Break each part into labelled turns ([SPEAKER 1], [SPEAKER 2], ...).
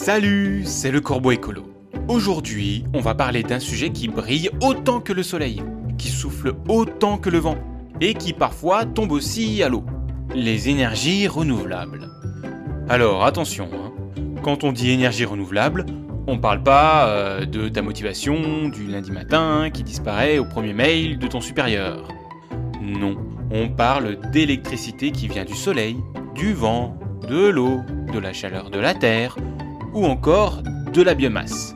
[SPEAKER 1] Salut, c'est le Corbeau Écolo. Aujourd'hui, on va parler d'un sujet qui brille autant que le soleil, qui souffle autant que le vent, et qui parfois tombe aussi à l'eau. Les énergies renouvelables. Alors attention, quand on dit énergie renouvelable, on parle pas de ta motivation du lundi matin qui disparaît au premier mail de ton supérieur. Non, on parle d'électricité qui vient du soleil, du vent, de l'eau, de la chaleur de la terre, ou encore de la biomasse.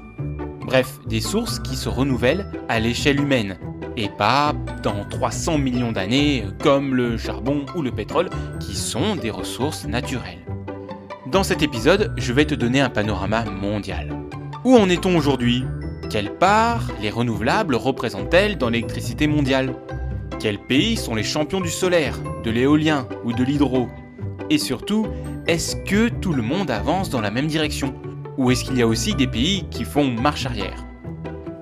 [SPEAKER 1] Bref, des sources qui se renouvellent à l'échelle humaine, et pas dans 300 millions d'années comme le charbon ou le pétrole, qui sont des ressources naturelles. Dans cet épisode, je vais te donner un panorama mondial. Où en est-on aujourd'hui ? Quelle part les renouvelables représentent-elles dans l'électricité mondiale ? Quels pays sont les champions du solaire, de l'éolien ou de l'hydro ? Et surtout, est-ce que tout le monde avance dans la même direction ? Ou est-ce qu'il y a aussi des pays qui font marche arrière ?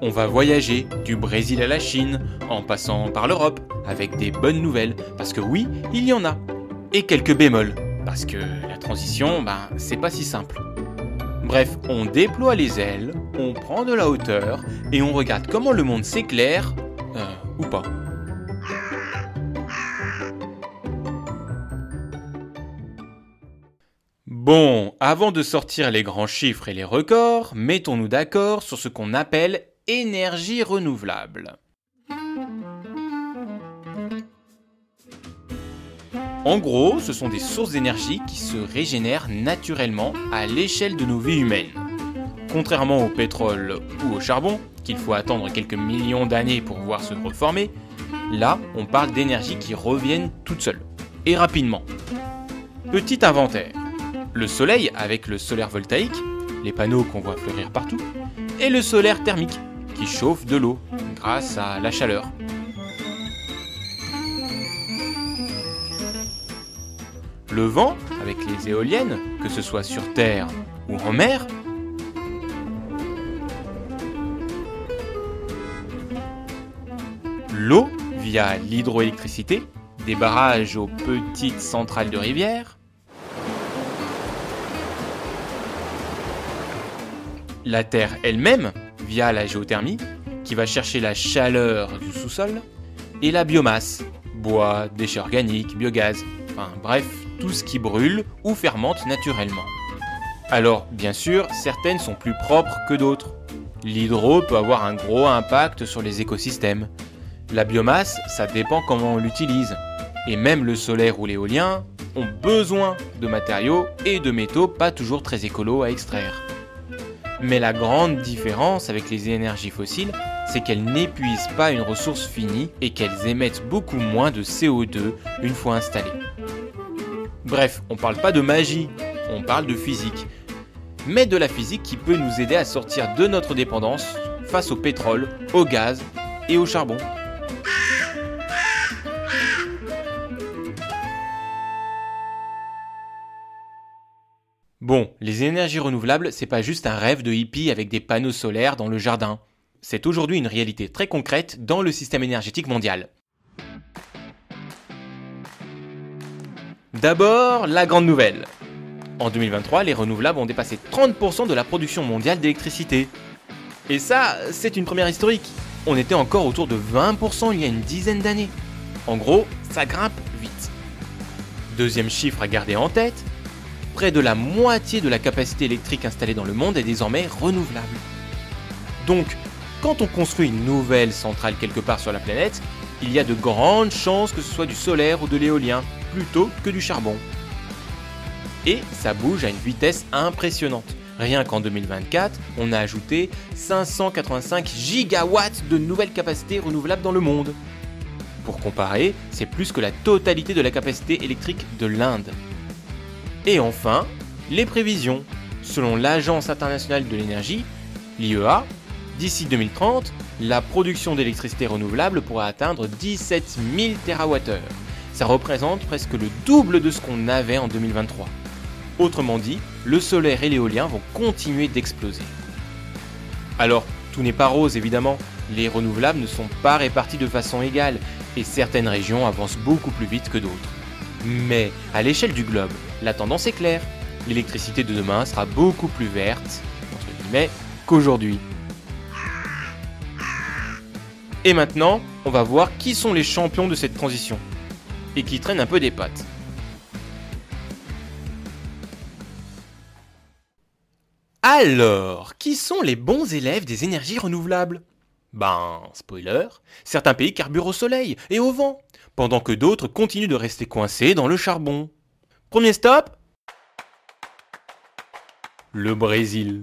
[SPEAKER 1] On va voyager du Brésil à la Chine, en passant par l'Europe, avec des bonnes nouvelles, parce que oui, il y en a. Et quelques bémols, parce que la transition, c'est pas si simple. Bref, on déploie les ailes, on prend de la hauteur, et on regarde comment le monde s'éclaire, ou pas. Bon, avant de sortir les grands chiffres et les records, mettons-nous d'accord sur ce qu'on appelle énergie renouvelable. En gros, ce sont des sources d'énergie qui se régénèrent naturellement à l'échelle de nos vies humaines. Contrairement au pétrole ou au charbon, qu'il faut attendre quelques millions d'années pour voir se reformer, là, on parle d'énergie qui reviennent toutes seules, et rapidement. Petit inventaire. Le soleil avec le solaire voltaïque, les panneaux qu'on voit fleurir partout, et le solaire thermique, qui chauffe de l'eau grâce à la chaleur. Le vent, avec les éoliennes, que ce soit sur terre ou en mer. L'eau, via l'hydroélectricité, des barrages aux petites centrales de rivières. La terre elle-même, via la géothermie, qui va chercher la chaleur du sous-sol, et la biomasse, bois, déchets organiques, biogaz, bref, tout ce qui brûle ou fermente naturellement. Alors, bien sûr, certaines sont plus propres que d'autres. L'hydro peut avoir un gros impact sur les écosystèmes. La biomasse, ça dépend comment on l'utilise. Et même le solaire ou l'éolien ont besoin de matériaux et de métaux pas toujours très écolos à extraire. Mais la grande différence avec les énergies fossiles, c'est qu'elles n'épuisent pas une ressource finie et qu'elles émettent beaucoup moins de CO2 une fois installées. Bref, on parle pas de magie, on parle de physique. Mais de la physique qui peut nous aider à sortir de notre dépendance face au pétrole, au gaz et au charbon. Bon, les énergies renouvelables, c'est pas juste un rêve de hippie avec des panneaux solaires dans le jardin. C'est aujourd'hui une réalité très concrète dans le système énergétique mondial. D'abord, la grande nouvelle. En 2023, les renouvelables ont dépassé 30% de la production mondiale d'électricité. Et ça, c'est une première historique. On était encore autour de 20% il y a une dizaine d'années. En gros, ça grimpe vite. Deuxième chiffre à garder en tête, près de la moitié de la capacité électrique installée dans le monde est désormais renouvelable. Donc, quand on construit une nouvelle centrale quelque part sur la planète, il y a de grandes chances que ce soit du solaire ou de l'éolien, plutôt que du charbon. Et ça bouge à une vitesse impressionnante. Rien qu'en 2024, on a ajouté 585 gigawatts de nouvelles capacités renouvelables dans le monde. Pour comparer, c'est plus que la totalité de la capacité électrique de l'Inde. Et enfin, les prévisions. Selon l'Agence internationale de l'énergie, l'IEA, d'ici 2030, la production d'électricité renouvelable pourra atteindre 17 000 TWh. Ça représente presque le double de ce qu'on avait en 2023. Autrement dit, le solaire et l'éolien vont continuer d'exploser. Alors, tout n'est pas rose évidemment, les renouvelables ne sont pas répartis de façon égale et certaines régions avancent beaucoup plus vite que d'autres. Mais à l'échelle du globe, la tendance est claire. l'électricité de demain sera beaucoup plus verte, entre guillemets, qu'aujourd'hui. Et maintenant, on va voir qui sont les champions de cette transition, et qui traînent un peu des pattes. Alors, qui sont les bons élèves des énergies renouvelables? Spoiler, certains pays carburent au soleil et au vent, pendant que d'autres continuent de rester coincés dans le charbon. Premier stop, le Brésil.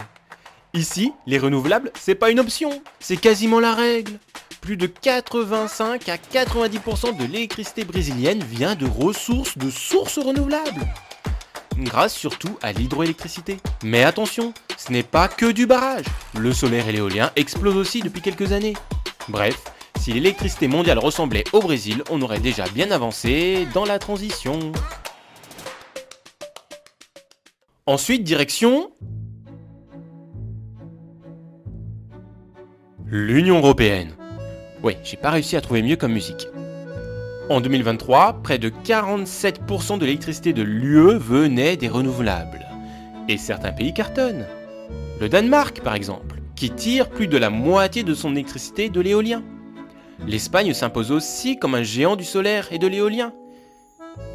[SPEAKER 1] Ici, les renouvelables, c'est pas une option, c'est quasiment la règle. Plus de 85 à 90% de l'électricité brésilienne vient de sources renouvelables. Grâce surtout à l'hydroélectricité. Mais attention, ce n'est pas que du barrage. Le solaire et l'éolien explosent aussi depuis quelques années. Bref, si l'électricité mondiale ressemblait au Brésil, on aurait déjà bien avancé dans la transition. Ensuite, direction l'Union européenne. Ouais, j'ai pas réussi à trouver mieux comme musique. En 2023, près de 47% de l'électricité de l'UE venait des renouvelables. Et certains pays cartonnent. Le Danemark, par exemple, qui tire plus de la moitié de son électricité de l'éolien. L'Espagne s'impose aussi comme un géant du solaire et de l'éolien.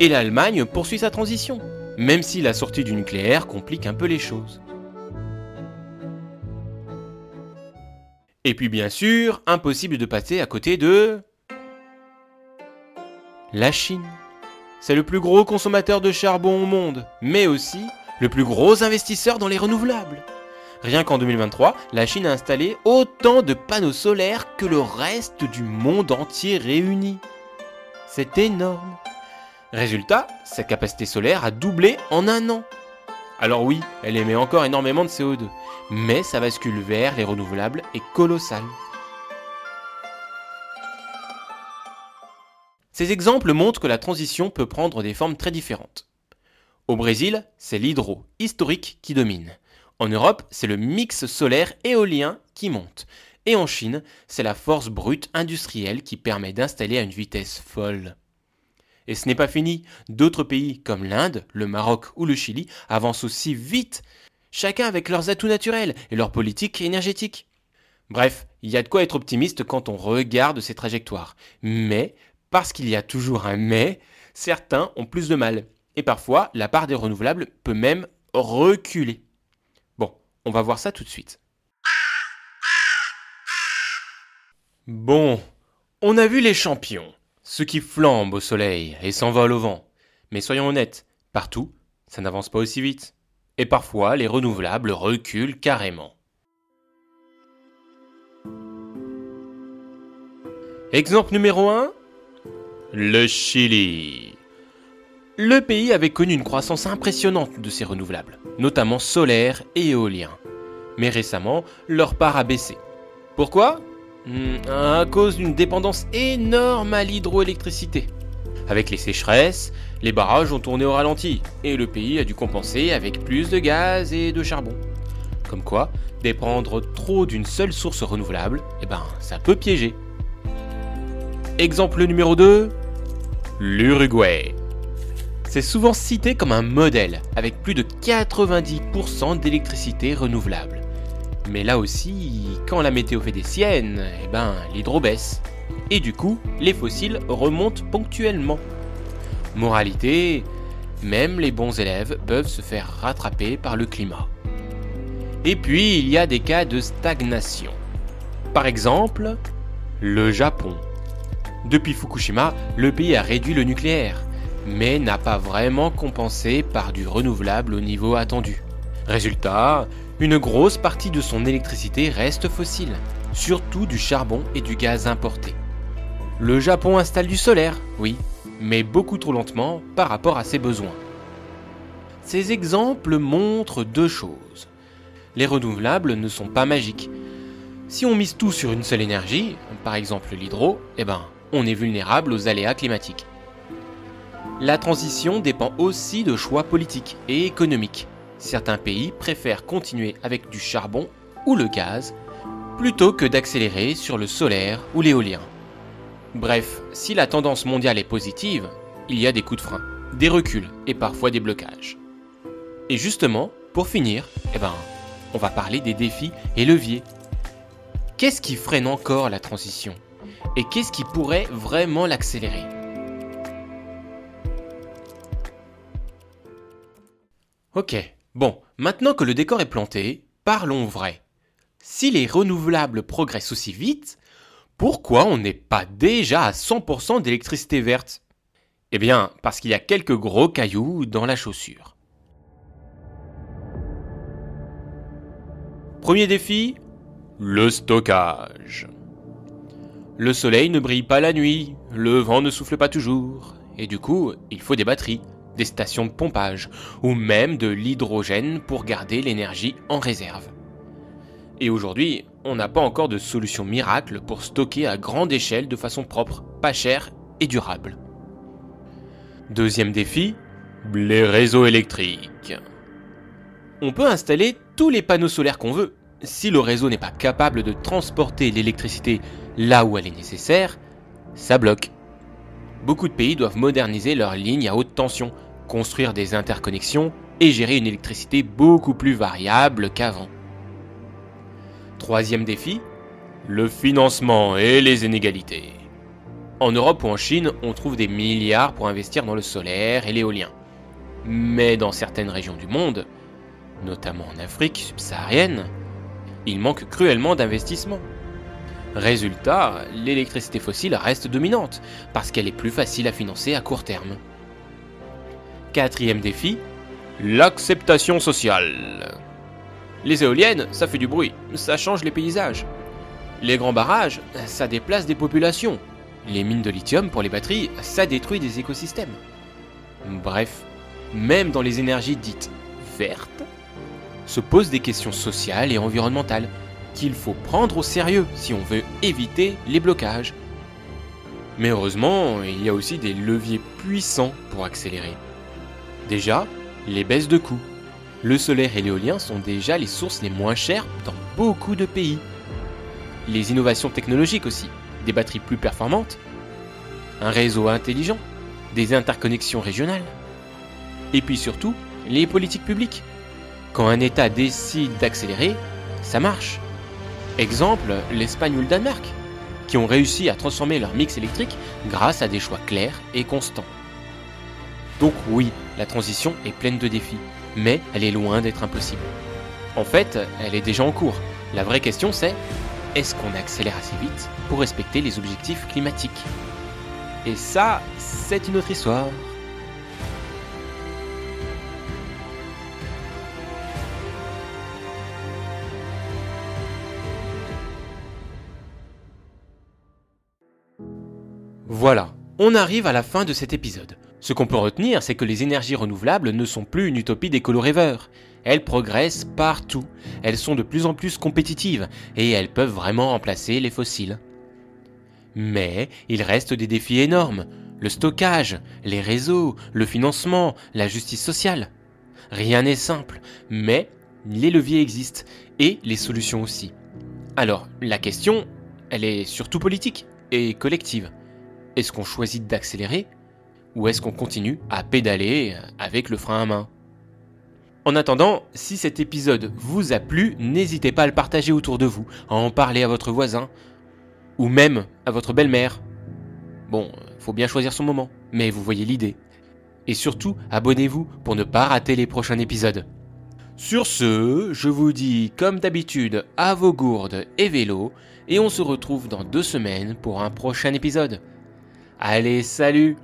[SPEAKER 1] Et l'Allemagne poursuit sa transition, même si la sortie du nucléaire complique un peu les choses. Et puis bien sûr, impossible de passer à côté de la Chine. C'est le plus gros consommateur de charbon au monde, mais aussi le plus gros investisseur dans les renouvelables. Rien qu'en 2023, la Chine a installé autant de panneaux solaires que le reste du monde entier réuni. C'est énorme. Résultat, sa capacité solaire a doublé en un an. Alors oui, elle émet encore énormément de CO2, mais sa bascule vers les renouvelables est colossale. Ces exemples montrent que la transition peut prendre des formes très différentes. Au Brésil, c'est l'hydro historique qui domine. En Europe, c'est le mix solaire-éolien qui monte. Et en Chine, c'est la force brute industrielle qui permet d'installer à une vitesse folle. Et ce n'est pas fini, d'autres pays comme l'Inde, le Maroc ou le Chili avancent aussi vite, chacun avec leurs atouts naturels et leur politique énergétique. Bref, il y a de quoi être optimiste quand on regarde ces trajectoires. Mais, parce qu'il y a toujours un mais, certains ont plus de mal. Et parfois, la part des renouvelables peut même reculer. Bon, on va voir ça tout de suite. Bon, on a vu les champions, ceux qui flambent au soleil et s'envolent au vent. Mais soyons honnêtes, partout, ça n'avance pas aussi vite. Et parfois, les renouvelables reculent carrément. Exemple numéro 1, le Chili. Le pays avait connu une croissance impressionnante de ses renouvelables, notamment solaires et éoliens. Mais récemment, leur part a baissé. Pourquoi ? À cause d'une dépendance énorme à l'hydroélectricité. Avec les sécheresses, les barrages ont tourné au ralenti et le pays a dû compenser avec plus de gaz et de charbon. Comme quoi, dépendre trop d'une seule source renouvelable, ça peut piéger. Exemple numéro 2, l'Uruguay. C'est souvent cité comme un modèle, avec plus de 90% d'électricité renouvelable. Mais là aussi, quand la météo fait des siennes, l'hydro baisse. Et du coup, les fossiles remontent ponctuellement. Moralité, même les bons élèves peuvent se faire rattraper par le climat. Et puis, il y a des cas de stagnation. Par exemple, le Japon. Depuis Fukushima, le pays a réduit le nucléaire, mais n'a pas vraiment compensé par du renouvelable au niveau attendu. Résultat, une grosse partie de son électricité reste fossile, surtout du charbon et du gaz importé. Le Japon installe du solaire, oui, mais beaucoup trop lentement par rapport à ses besoins. Ces exemples montrent deux choses. Les renouvelables ne sont pas magiques. Si on mise tout sur une seule énergie, par exemple l'hydro, on est vulnérable aux aléas climatiques. La transition dépend aussi de choix politiques et économiques. Certains pays préfèrent continuer avec du charbon ou le gaz, plutôt que d'accélérer sur le solaire ou l'éolien. Bref, si la tendance mondiale est positive, il y a des coups de frein, des reculs et parfois des blocages. Et justement, pour finir, on va parler des défis et leviers. Qu'est-ce qui freine encore la transition? Et qu'est-ce qui pourrait vraiment l'accélérer? Ok, bon, maintenant que le décor est planté, parlons vrai. Si les renouvelables progressent aussi vite, pourquoi on n'est pas déjà à 100% d'électricité verte? Eh bien, parce qu'il y a quelques gros cailloux dans la chaussure. Premier défi, le stockage. Le soleil ne brille pas la nuit, le vent ne souffle pas toujours, et du coup, il faut des batteries, des stations de pompage, ou même de l'hydrogène pour garder l'énergie en réserve. Et aujourd'hui, on n'a pas encore de solution miracle pour stocker à grande échelle de façon propre, pas chère et durable. Deuxième défi, les réseaux électriques. On peut installer tous les panneaux solaires qu'on veut. Si le réseau n'est pas capable de transporter l'électricité là où elle est nécessaire, ça bloque. Beaucoup de pays doivent moderniser leurs lignes à haute tension, construire des interconnexions et gérer une électricité beaucoup plus variable qu'avant. Troisième défi, le financement et les inégalités. En Europe ou en Chine, on trouve des milliards pour investir dans le solaire et l'éolien. Mais dans certaines régions du monde, notamment en Afrique subsaharienne, il manque cruellement d'investissement. Résultat, l'électricité fossile reste dominante, parce qu'elle est plus facile à financer à court terme. Quatrième défi, l'acceptation sociale. Les éoliennes, ça fait du bruit, ça change les paysages. Les grands barrages, ça déplace des populations. Les mines de lithium pour les batteries, ça détruit des écosystèmes. Bref, même dans les énergies dites vertes, se posent des questions sociales et environnementales qu'il faut prendre au sérieux si on veut éviter les blocages. Mais heureusement, il y a aussi des leviers puissants pour accélérer. Déjà, les baisses de coûts. Le solaire et l'éolien sont déjà les sources les moins chères dans beaucoup de pays. Les innovations technologiques aussi, des batteries plus performantes, un réseau intelligent, des interconnexions régionales. Et puis surtout, les politiques publiques. Quand un État décide d'accélérer, ça marche. Exemple, l'Espagne ou le Danemark, qui ont réussi à transformer leur mix électrique grâce à des choix clairs et constants. Donc oui, la transition est pleine de défis, mais elle est loin d'être impossible. En fait, elle est déjà en cours. La vraie question c'est, est-ce qu'on accélère assez vite pour respecter les objectifs climatiques? Et ça, c'est une autre histoire. Voilà, on arrive à la fin de cet épisode. Ce qu'on peut retenir, c'est que les énergies renouvelables ne sont plus une utopie d'écolo rêveurs. Elles progressent partout, elles sont de plus en plus compétitives et elles peuvent vraiment remplacer les fossiles. Mais il reste des défis énormes, le stockage, les réseaux, le financement, la justice sociale. Rien n'est simple, mais les leviers existent et les solutions aussi. Alors, la question, elle est surtout politique et collective. Est-ce qu'on choisit d'accélérer ou est-ce qu'on continue à pédaler avec le frein à main? En attendant, si cet épisode vous a plu, n'hésitez pas à le partager autour de vous, à en parler à votre voisin ou même à votre belle-mère. Bon, faut bien choisir son moment, mais vous voyez l'idée. Et surtout, abonnez-vous pour ne pas rater les prochains épisodes. Sur ce, je vous dis comme d'habitude à vos gourdes et vélos, et on se retrouve dans 2 semaines pour un prochain épisode. Allez, salut!